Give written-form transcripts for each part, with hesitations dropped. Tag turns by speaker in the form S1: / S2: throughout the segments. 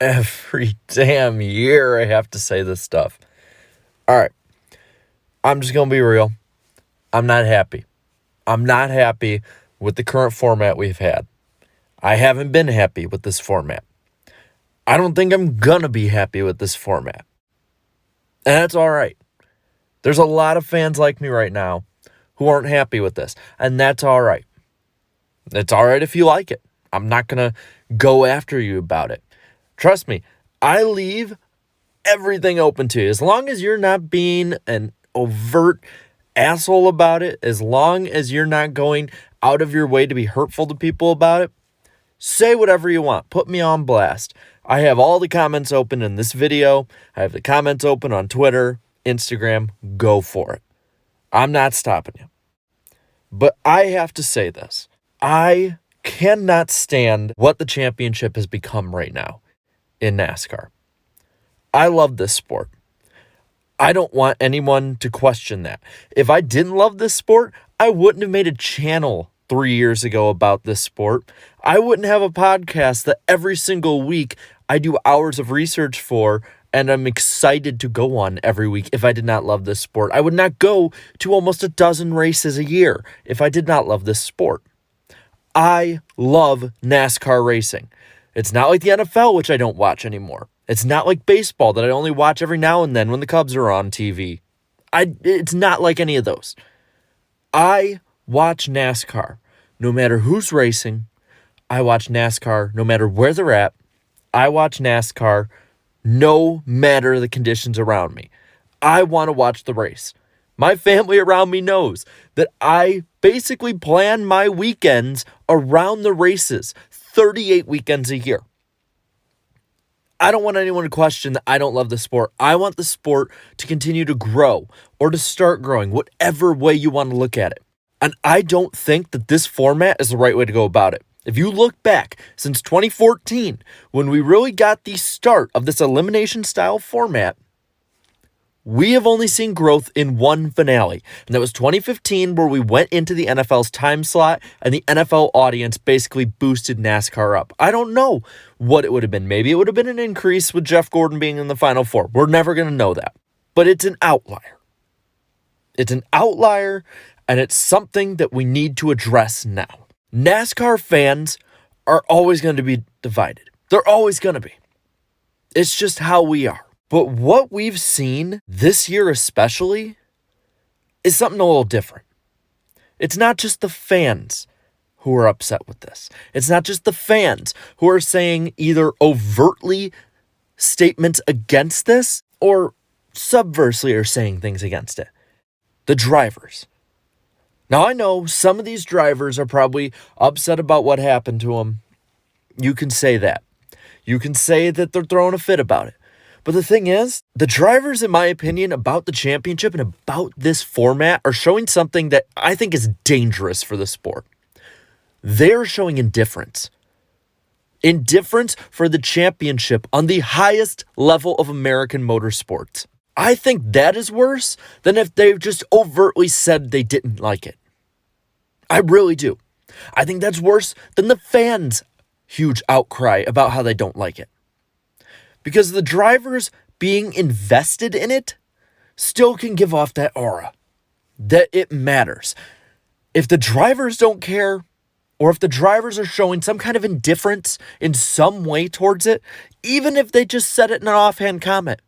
S1: Every damn year I have to say this stuff. All right. I'm just going to be real. I'm not happy. I'm not happy with the current format we've had. I haven't been happy with this format. I don't think I'm going to be happy with this format. And that's all right. There's a lot of fans like me right now who aren't happy with this. And that's all right. It's all right if you like it. I'm not going to go after you about it. Trust me, I leave everything open to you. As long as you're not being an overt asshole about it, as long as you're not going out of your way to be hurtful to people about it, say whatever you want. Put me on blast. I have all the comments open in this video. I have the comments open on Twitter, Instagram. Go for it. I'm not stopping you. But I have to say this. I cannot stand what the championship has become right now in NASCAR. I love this sport. I don't want anyone to question that. If I didn't love this sport, I wouldn't have made a channel 3 years ago about this sport. I wouldn't have a podcast that every single week I do hours of research for and I'm excited to go on every week if I did not love this sport. I would not go to almost a dozen races a year if I did not love this sport. I love NASCAR racing. It's not like the NFL, which I don't watch anymore. It's not like baseball that I only watch every now and then when the Cubs are on TV. It's not like any of those. I watch NASCAR no matter who's racing. I watch NASCAR no matter where they're at. I watch NASCAR no matter the conditions around me. I want to watch the race. My family around me knows that I basically plan my weekends around the races, 38 weekends a year. I don't want anyone to question that I don't love the sport. I want the sport to continue to grow or to start growing, whatever way you want to look at it. And I don't think that this format is the right way to go about it. If you look back since 2014, when we really got the start of this elimination style format, we have only seen growth in one finale, and that was 2015, where we went into the NFL's time slot, and the NFL audience basically boosted NASCAR up. I don't know what it would have been. Maybe it would have been an increase with Jeff Gordon being in the Final Four. We're never going to know that. But it's an outlier. It's an outlier, and it's something that we need to address now. NASCAR fans are always going to be divided. They're always going to be. It's just how we are. But what we've seen this year especially is something a little different. It's not just the fans who are upset with this. It's not just the fans who are saying either overtly statements against this or subversely are saying things against it. The drivers. Now, I know some of these drivers are probably upset about what happened to them. You can say that. You can say that they're throwing a fit about it. But the thing is, the drivers, in my opinion, about the championship and about this format are showing something that I think is dangerous for the sport. They're showing indifference. Indifference for the championship on the highest level of American motorsports. I think that is worse than if they've just overtly said they didn't like it. I really do. I think that's worse than the fans' huge outcry about how they don't like it. Because the drivers being invested in it still can give off that aura that it matters. If the drivers don't care, or if the drivers are showing some kind of indifference in some way towards it, even if they just said it in an offhand comment,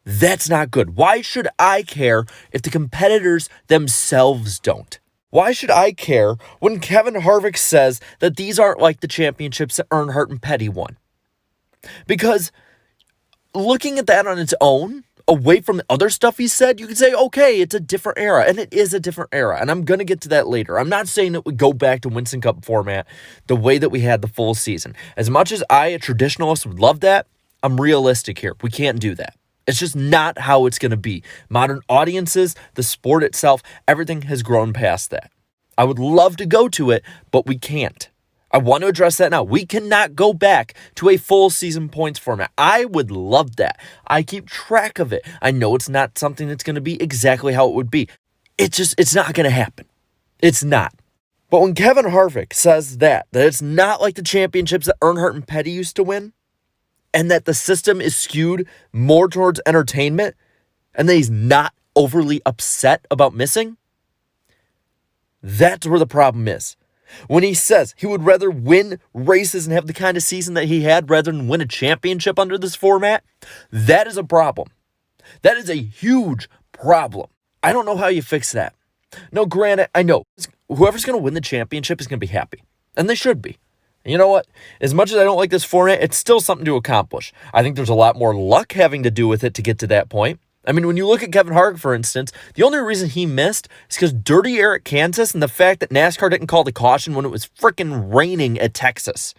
S1: that's not good. Why should I care if the competitors themselves don't? Why should I care when Kevin Harvick says that these aren't like the championships that Earnhardt and Petty won? Because looking at that on its own, away from the other stuff he said, you could say, okay, it's a different era, and it is a different era, and I'm going to get to that later. I'm not saying that we go back to Winston Cup format the way that we had the full season. As much as I, a traditionalist, would love that, I'm realistic here. We can't do that. It's just not how it's going to be. Modern audiences, the sport itself, everything has grown past that. I would love to go to it, but we can't. I want to address that now. We cannot go back to a full season points format. I would love that. I keep track of it. I know it's not something that's going to be exactly how it would be. It's not going to happen. It's not. But when Kevin Harvick says that it's not like the championships that Earnhardt and Petty used to win, and that the system is skewed more towards entertainment and that he's not overly upset about missing, that's where the problem is. When he says he would rather win races and have the kind of season that he had rather than win a championship under this format, that is a problem. That is a huge problem. I don't know how you fix that. No, granted, I know whoever's going to win the championship is going to be happy, and they should be. And you know what? As much as I don't like this format, it's still something to accomplish. I think there's a lot more luck having to do with it to get to that point. I mean, when you look at Kevin Harvick, for instance, the only reason he missed is because dirty air at Kansas and the fact that NASCAR didn't call the caution when it was freaking raining at Texas.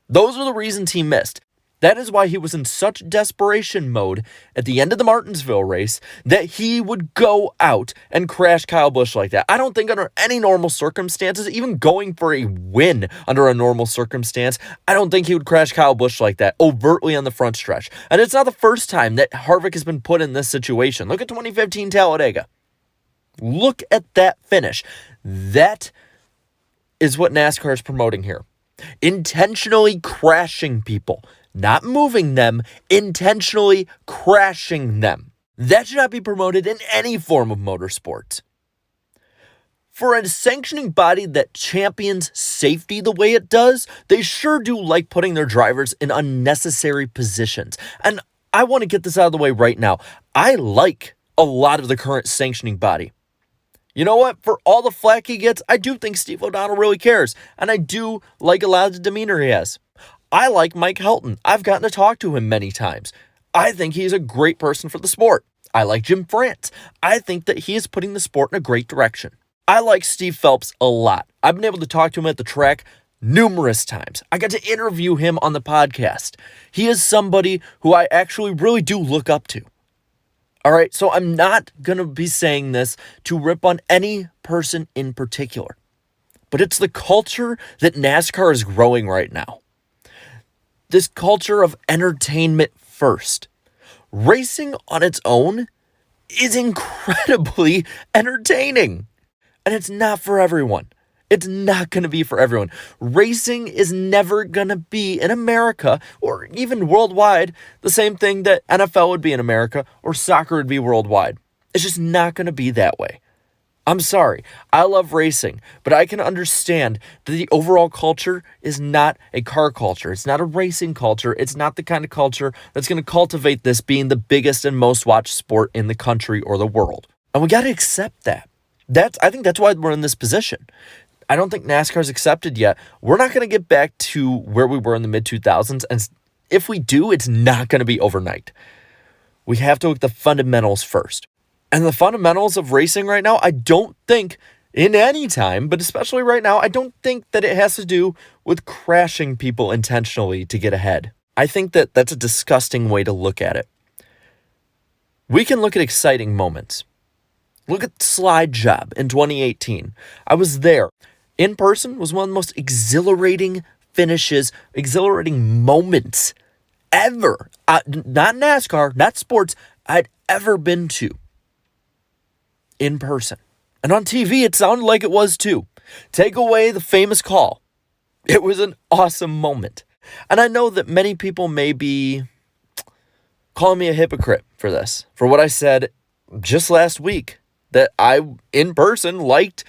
S1: Those are the reasons he missed. That is why he was in such desperation mode at the end of the Martinsville race that he would go out and crash Kyle Busch like that. I don't think under any normal circumstances, even going for a win under a normal circumstance, I don't think he would crash Kyle Busch like that overtly on the front stretch. And it's not the first time that Harvick has been put in this situation. Look at 2015 Talladega. Look at that finish. That is what NASCAR is promoting here. Intentionally crashing people. Not moving them, intentionally crashing them. That should not be promoted in any form of motorsports. For a sanctioning body that champions safety the way it does, they sure do like putting their drivers in unnecessary positions. And I want to get this out of the way right now. I like a lot of the current sanctioning body. You know what? For all the flack he gets, I do think Steve O'Donnell really cares. And I do like a lot of the demeanor he has. I like Mike Helton. I've gotten to talk to him many times. I think he's a great person for the sport. I like Jim France. I think that he is putting the sport in a great direction. I like Steve Phelps a lot. I've been able to talk to him at the track numerous times. I got to interview him on the podcast. He is somebody who I actually really do look up to. All right, so I'm not going to be saying this to rip on any person in particular. But it's the culture that NASCAR is growing right now. This culture of entertainment first. Racing on its own is incredibly entertaining. And it's not for everyone. It's not going to be for everyone. Racing is never going to be in America or even worldwide the same thing that NFL would be in America or soccer would be worldwide. It's just not going to be that way. I'm sorry. I love racing, but I can understand that the overall culture is not a car culture. It's not a racing culture. It's not the kind of culture that's going to cultivate this being the biggest and most watched sport in the country or the world. And we got to accept that. I think that's why we're in this position. I don't think NASCAR's accepted yet. We're not going to get back to where we were in the mid-2000s. And if we do, it's not going to be overnight. We have to look at the fundamentals first. And the fundamentals of racing right now, I don't think in any time, but especially right now, I don't think that it has to do with crashing people intentionally to get ahead. I think that that's a disgusting way to look at it. We can look at exciting moments. Look at Slide Job in 2018. I was there. In person was one of the most exhilarating finishes, exhilarating moments ever. Not NASCAR, not sports, I'd ever been to. In person. And on TV, it sounded like it was too. Take away the famous call. It was an awesome moment. And I know that many people may be calling me a hypocrite for this, for what I said just last week, that I, in person, liked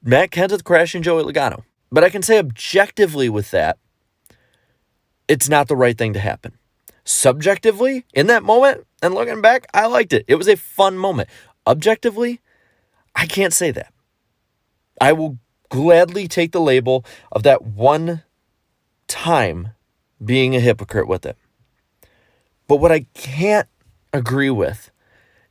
S1: Matt Kenseth crashing Joey Logano. But I can say objectively with that, it's not the right thing to happen. Subjectively, in that moment, and looking back, I liked it. It was a fun moment. Objectively, I can't say that. I will gladly take the label of that one time being a hypocrite with it. But what I can't agree with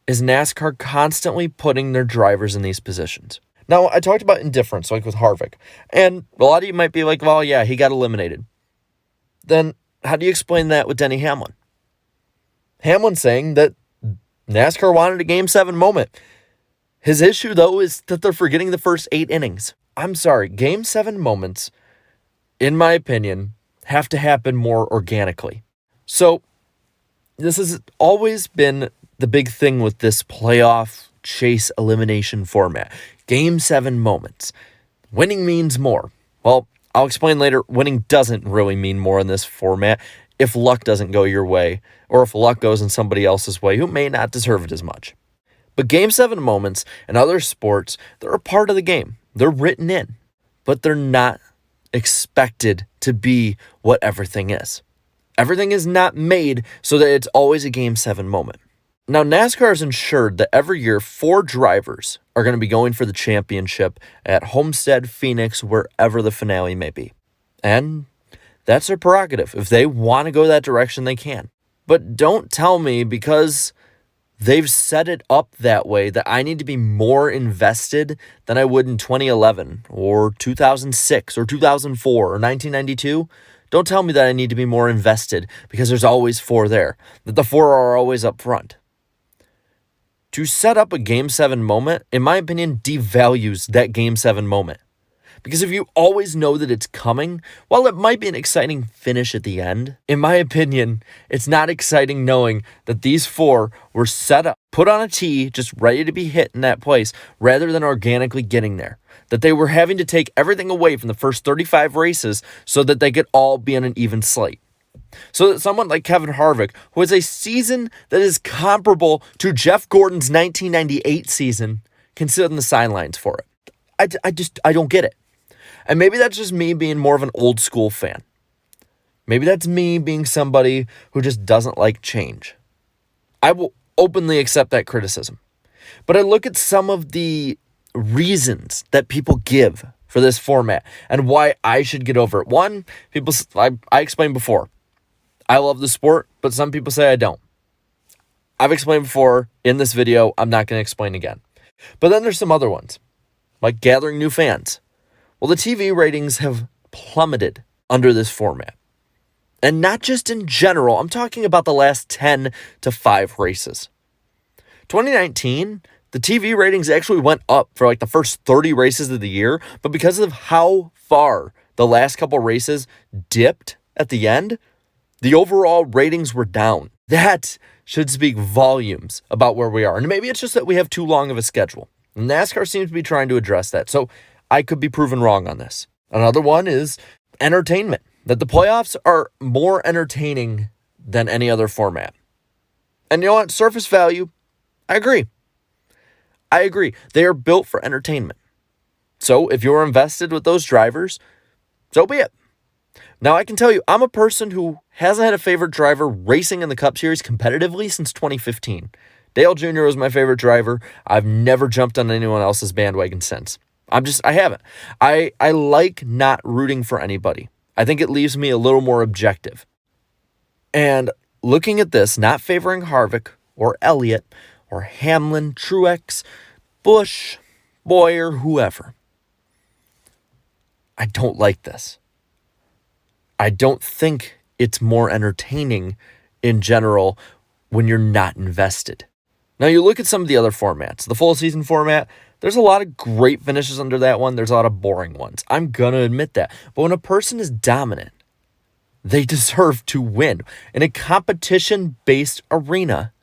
S1: is NASCAR constantly putting their drivers in these positions. Now, I talked about indifference, like with Harvick. And a lot of you might be like, well, yeah, he got eliminated. Then how do you explain that with Denny Hamlin? Hamlin saying that NASCAR wanted a Game 7 moment. His issue, though, is that they're forgetting the first 8 innings. I'm sorry, Game 7 moments, in my opinion, have to happen more organically. So, this has always been the big thing with this playoff chase elimination format. Game 7 moments. Winning means more. Well, I'll explain later, winning doesn't really mean more in this format. if luck doesn't go your way, or if luck goes in somebody else's way who may not deserve it as much. But Game 7 moments in other sports, they're a part of the game. They're written in, but they're not expected to be what everything is. Everything is not made so that it's always a Game 7 moment. Now, NASCAR has ensured that every year 4 drivers are going to be going for the championship at Homestead, Phoenix, wherever the finale may be. And that's their prerogative. If they want to go that direction, they can. But don't tell me because they've set it up that way that I need to be more invested than I would in 2011 or 2006 or 2004 or 1992. Don't tell me that I need to be more invested because there's always 4 there, that the 4 are always up front. To set up a Game 7 moment, in my opinion, devalues that Game 7 moment. Because if you always know that it's coming, while it might be an exciting finish at the end, in my opinion, it's not exciting knowing that these 4 were set up, put on a tee, just ready to be hit in that place, rather than organically getting there. That they were having to take everything away from the first 35 races so that they could all be on an even slate. So that someone like Kevin Harvick, who has a season that is comparable to Jeff Gordon's 1998 season, can sit on the sidelines for it. I don't get it. And maybe that's just me being more of an old school fan. Maybe that's me being somebody who just doesn't like change. I will openly accept that criticism. But I look at some of the reasons that people give for this format and why I should get over it. One, I explained before. I love the sport, but some people say I don't. I've explained before in this video. I'm not going to explain again. But then there's some other ones, like gathering new fans. Well, the TV ratings have plummeted under this format. And not just in general. I'm talking about the last 10 to 5 races. 2019, the TV ratings actually went up for like the first 30 races of the year. But because of how far the last couple races dipped at the end, the overall ratings were down. That should speak volumes about where we are. And maybe it's just that we have too long of a schedule. And NASCAR seems to be trying to address that. So I could be proven wrong on this. Another one is entertainment. That the playoffs are more entertaining than any other format. And you know what? Surface value, I agree. They are built for entertainment. So if you're invested with those drivers, so be it. Now, I can tell you, I'm a person who hasn't had a favorite driver racing in the Cup Series competitively since 2015. Dale Jr. was my favorite driver. I've never jumped on anyone else's bandwagon since. I haven't. I like not rooting for anybody. I think it leaves me a little more objective. And looking at this, not favoring Harvick or Elliott or Hamlin, Truex, Busch, Boyer, whoever. I don't like this. I don't think it's more entertaining in general when you're not invested. Now you look at some of the other formats. The full season format, there's a lot of great finishes under that one. There's a lot of boring ones. I'm going to admit that. But when a person is dominant, they deserve to win. In a competition-based arena,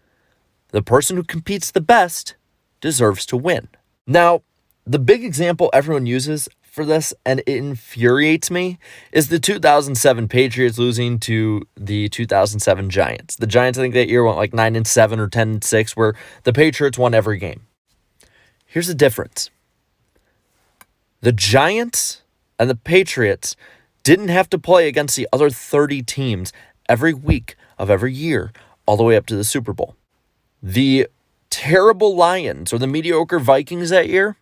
S1: the person who competes the best deserves to win. Now, the big example everyone uses for this, and it infuriates me, is the 2007 Patriots losing to the 2007 Giants. The Giants, I think that year went like 9-7 or 10-6, where the Patriots won every game. Here's the difference. The Giants and the Patriots didn't have to play against the other 30 teams every week of every year, all the way up to the Super Bowl. The terrible Lions or the mediocre Vikings that year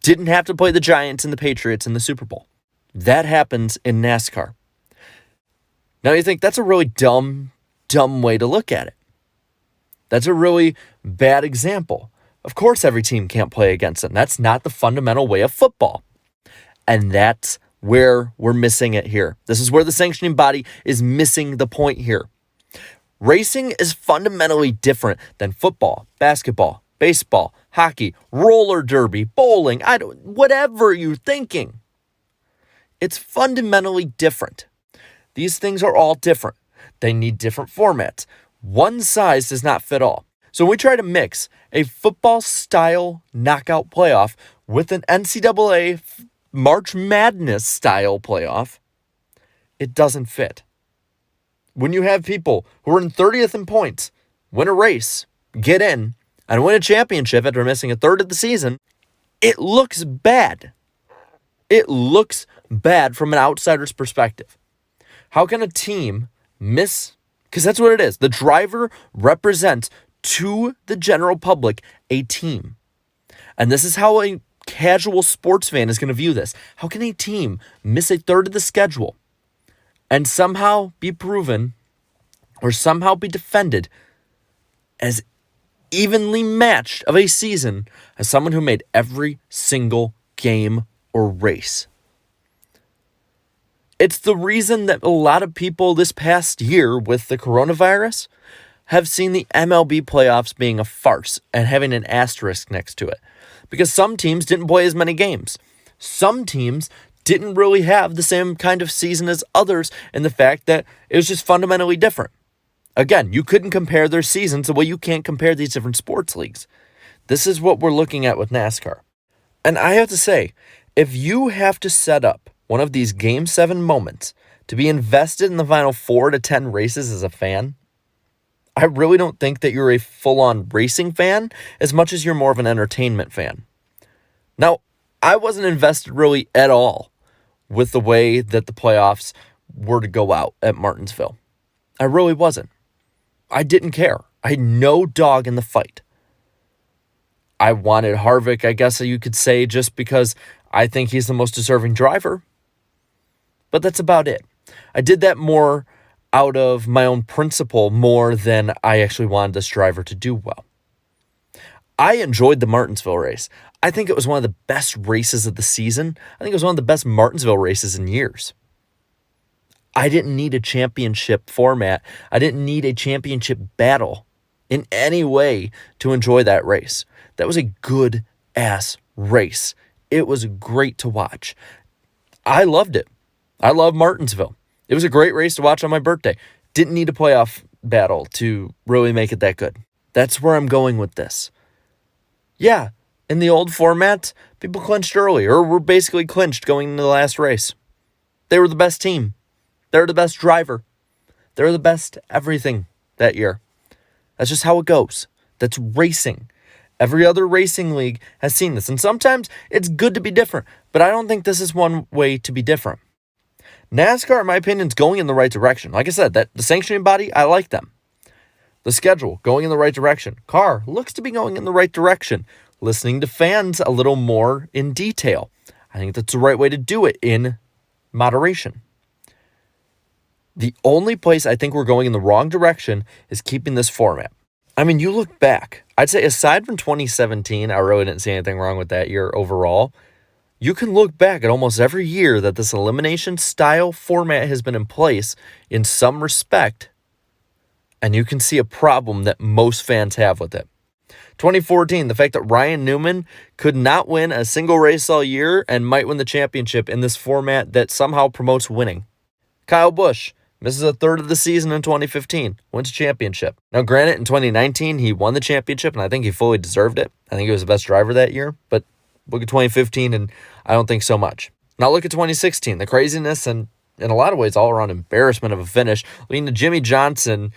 S1: didn't have to play the Giants and the Patriots in the Super Bowl. That happens in NASCAR. Now you think that's a really dumb way to look at it. That's a really bad example. Of course every team can't play against them. That's not the fundamental way of football. And that's where we're missing it here. This is where the sanctioning body is missing the point here. Racing is fundamentally different than football, basketball, baseball, hockey, roller derby, bowling, whatever you're thinking. It's fundamentally different. These things are all different. They need different formats. One size does not fit all. So when we try to mix a football-style knockout playoff with an NCAA March Madness-style playoff, it doesn't fit. When you have people who are in 30th in points, win a race, get in, and win a championship after missing a third of the season, it looks bad. It looks bad from an outsider's perspective. How can a team miss? Because that's what it is. The driver represents to the general public a team. And this is how a casual sports fan is going to view this. How can a team miss a third of the schedule and somehow be proven or somehow be defended as evenly matched of a season as someone who made every single game or race? It's the reason that a lot of people this past year with the coronavirus have seen the MLB playoffs being a farce and having an asterisk next to it. Because some teams didn't play as many games. Some teams didn't really have the same kind of season as others, in the fact that it was just fundamentally different. Again, you couldn't compare their seasons the way you can't compare these different sports leagues. This is what we're looking at with NASCAR. And I have to say, if you have to set up one of these Game 7 moments to be invested in the final 4 to 10 races as a fan, I really don't think that you're a full-on racing fan as much as you're more of an entertainment fan. Now, I wasn't invested really at all with the way that the playoffs were to go out at Martinsville. I really wasn't. I didn't care. I had no dog in the fight. I wanted Harvick, I guess you could say, just because I think he's the most deserving driver. But that's about it. I did that more out of my own principle more than I actually wanted this driver to do well. I enjoyed the Martinsville race. I think it was one of the best races of the season. I think it was one of the best Martinsville races in years. I didn't need a championship format. I didn't need a championship battle in any way to enjoy that race. That was a good-ass race. It was great to watch. I loved it. I love Martinsville. It was a great race to watch on my birthday. Didn't need a playoff battle to really make it that good. That's where I'm going with this. Yeah, in the old format, people clinched early, or were basically clinched going into the last race. They were the best team. They were the best driver. They were the best everything that year. That's just how it goes. That's racing. Every other racing league has seen this. And sometimes it's good to be different, but I don't think this is one way to be different. NASCAR, in my opinion, is going in the right direction. Like I said, that the sanctioning body, I like them. The schedule, going in the right direction. Car looks to be going in the right direction. Listening to fans a little more in detail. I think that's the right way to do it, in moderation. The only place I think we're going in the wrong direction is keeping this format. I mean, you look back. I'd say aside from 2017, I really didn't see anything wrong with that year overall. You can look back at almost every year that this elimination style format has been in place in some respect, and you can see a problem that most fans have with it. 2014, the fact that Ryan Newman could not win a single race all year and might win the championship in this format that somehow promotes winning. Kyle Busch misses a third of the season in 2015, wins a championship. Now, granted, in 2019, he won the championship, and I think he fully deserved it. I think he was the best driver that year, but look at 2015, and I don't think so much. Now look at 2016, the craziness and, in a lot of ways, all-around embarrassment of a finish, leading to Jimmy Johnson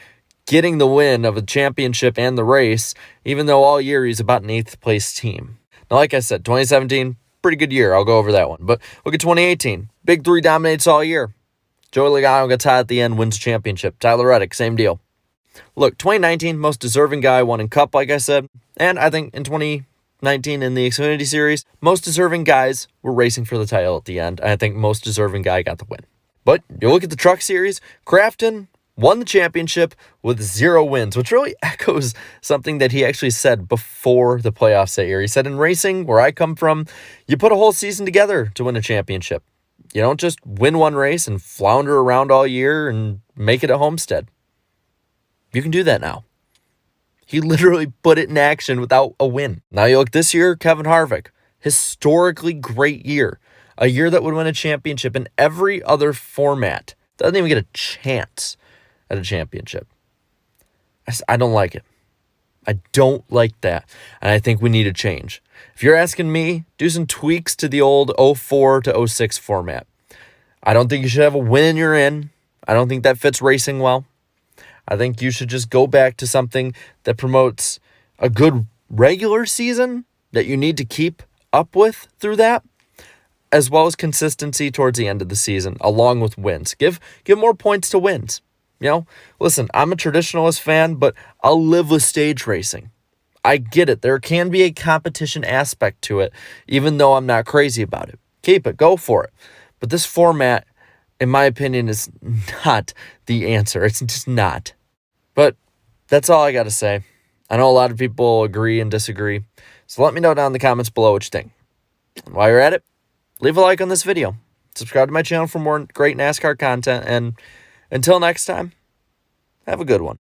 S1: getting the win of a championship and the race, even though all year he's about an 8th place team. Now, like I said, 2017, pretty good year. I'll go over that one. But look at 2018. Big Three dominates all year. Joey Logano gets hot at the end, wins a championship. Tyler Reddick, same deal. Look, 2019, most deserving guy, won in Cup, like I said. And I think in 2019 in the Xfinity Series, most deserving guys were racing for the title at the end. I think most deserving guy got the win. But you look at the Truck Series, Crafton won the championship with 0 wins, which really echoes something that he actually said before the playoffs that year. He said, in racing, where I come from, you put a whole season together to win a championship. You don't just win one race and flounder around all year and make it a Homestead. You can do that now. He literally put it in action without a win. Now you look this year, Kevin Harvick, historically great year. A year that would win a championship in every other format. Doesn't even get a chance at a championship. I don't like it. I don't like that. And I think we need a change. If you're asking me, do some tweaks to the old 04 to 06 format. I don't think you should have a win and you're in. I don't think that fits racing well. I think you should just go back to something that promotes a good regular season that you need to keep up with through that, as well as consistency towards the end of the season, along with wins. Give more points to wins. Listen, I'm a traditionalist fan, but I'll live with stage racing. I get it. There can be a competition aspect to it, even though I'm not crazy about it. Keep it. Go for it. But this format, in my opinion, is not the answer. It's just not. But that's all I got to say. I know a lot of people agree and disagree. So let me know down in the comments below what you think. And while you're at it, leave a like on this video. Subscribe to my channel for more great NASCAR content. And until next time, have a good one.